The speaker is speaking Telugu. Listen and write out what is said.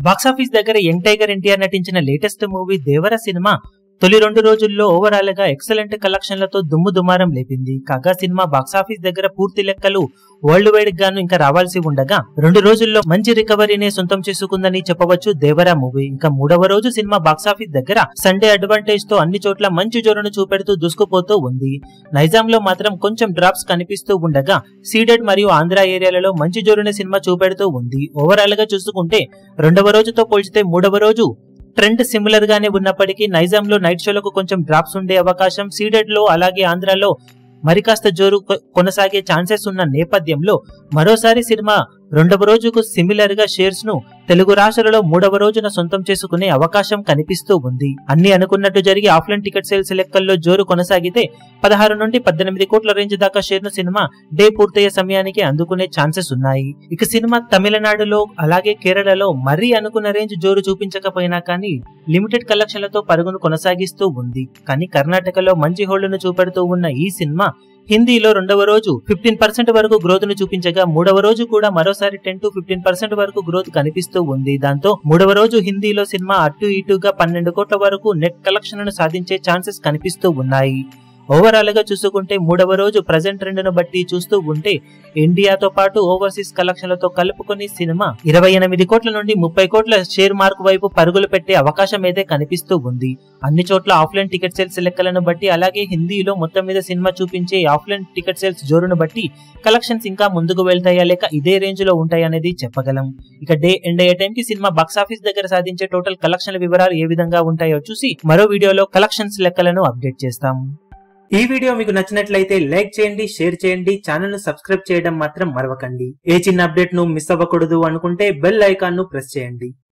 బాక్సాఫీస్ దగ్గర యంగ్ టైగర్ ఎన్టీఆర్ నటించిన లేటెస్ట్ మూవీ దేవర సినిమా తొలి 2 రోజుల్లో ఓవరాల్ గా ఎక్సలెంట్ కలెక్షన్లతో దుమ్ము దుమారం లేపింది. కాగా సినిమా బాక్సాఫీస్ దగ్గర పూర్తి లెక్కలు వరల్డ్ వైడ్ గాను ఇంకా రావాల్సి ఉండగా 2 రోజుల్లో మంచి రికవరీని సొంతం చేసుకుందని చెప్పవచ్చు దేవర మూవీ. ఇంకా 3వ రోజు సినిమా బాక్సాఫీస్ దగ్గర సండే అడ్వాంటేజ్ తో అన్ని చోట్ల మంచి జోరును చూపెడుతూ దూసుకుపోతూ ఉంది. నైజాం లో మాత్రం కొంచెం డ్రాప్స్ కనిపిస్తూ ఉండగా సీడెడ్ మరియు ఆంధ్ర ఏరియాలలో మంచి జోరుని సినిమా చూపెడుతూ ఉంది. ఓవరాల్ గా చూసుకుంటే 2వ రోజుతో పోల్చితే 3వ రోజు ట్రెండ్ సిమిలర్ గానే ఉన్నప్పటికీ నైజాంలో నైట్ షోలకు కొంచెం డ్రాప్స్ ఉండే అవకాశం, సీడెడ్ లో అలాగే ఆంధ్రాలో మరికాస్త జోరు కొనసాగే ఛాన్సెస్ ఉన్న నేపథ్యంలో మరోసారి సినిమా 2వ రోజుకు సిమిలర్ గా షేర్స్ ను తెలుగు రాష్ట్రాలలో 3వ రోజున సొంతం చేసుకునే అవకాశం కనిపిస్తూ ఉంది. అన్ని అనుకున్నట్టు జరిగి ఆఫ్లైన్ టికెట్ సేల్స్ లెక్కల్లో జోరు కొనసాగితే 16 నుండి 18 కోట్ల రేంజ్ దాకా షేర్ ను సినిమా డే పూర్తయ్యే సమయానికి అందుకునే ఛాన్సెస్ ఉన్నాయి. ఇక సినిమా తమిళనాడులో అలాగే కేరళలో మరీ అనుకున్న రేంజ్ జోరు చూపించకపోయినా కానీ లిమిటెడ్ కలెక్షన్లతో పరుగును కొనసాగిస్తూ ఉంది. కానీ కర్ణాటకలో మంచి హోల్డ్ను చూపెడుతూ ఉన్న ఈ సినిమా హిందీలో 2వ రోజు 15% వరకు గ్రోత్ ను చూపించగా 3వ రోజు కూడా మరోసారి 10 to 15% వరకు గ్రోత్ కనిపిస్తూ ఉంది. దాంతో 3వ రోజు హిందీలో సినిమా అటు ఇటుగా 12 కోట్ల వరకు నెట్ కలెక్షన్లను సాధించే ఛాన్సెస్ కనిపిస్తూ ఉన్నాయి. ఓవరాల్ గా చూసుకుంటే 3వ రోజు ప్రజెంట్ ట్రెండ్ ను బట్టి చూస్తూ ఉంటే ఇండియాతో పాటు ఓవర్సీస్ కలెక్షన్లతో కలుపుకొని సినిమా 28 కోట్ల నుండి 30 కోట్ల షేర్ మార్క్ వైపు పరుగులు పెట్టే అవకాశం అయితే కనిపిస్తూ ఉంది. అన్ని చోట్ల ఆఫ్లైన్ టికెట్ సేల్స్ లెక్కలను బట్టి అలాగే హిందీలో మొత్తం మీద సినిమా చూపించే ఆఫ్లైన్ టికెట్ సేల్స్ జోరును బట్టి కలెక్షన్స్ ఇంకా ముందుకు వెళ్తాయా లేక ఇదే రేంజ్ లో ఉంటాయనేది చెప్పగలం. ఇక డే ఎండ్ అయ్యే టైం కి సినిమా బాక్సాఫీస్ దగ్గర సాధించే టోటల్ కలెక్షన్ల వివరాలు ఏ విధంగా ఉంటాయో చూసి మరో వీడియోలో కలెక్షన్స్ లెక్కలను అప్డేట్ చేస్తాం. ఈ వీడియో మీకు నచ్చినట్లయితే లైక్ చేయండి, షేర్ చేయండి, ఛానల్ ను సబ్స్క్రైబ్ చేయడం మాత్రం మరవకండి. ఏ చిన్న అప్డేట్ ను మిస్ అవ్వకూడదు అనుకుంటే బెల్ ఐకాన్ ను ప్రెస్ చేయండి.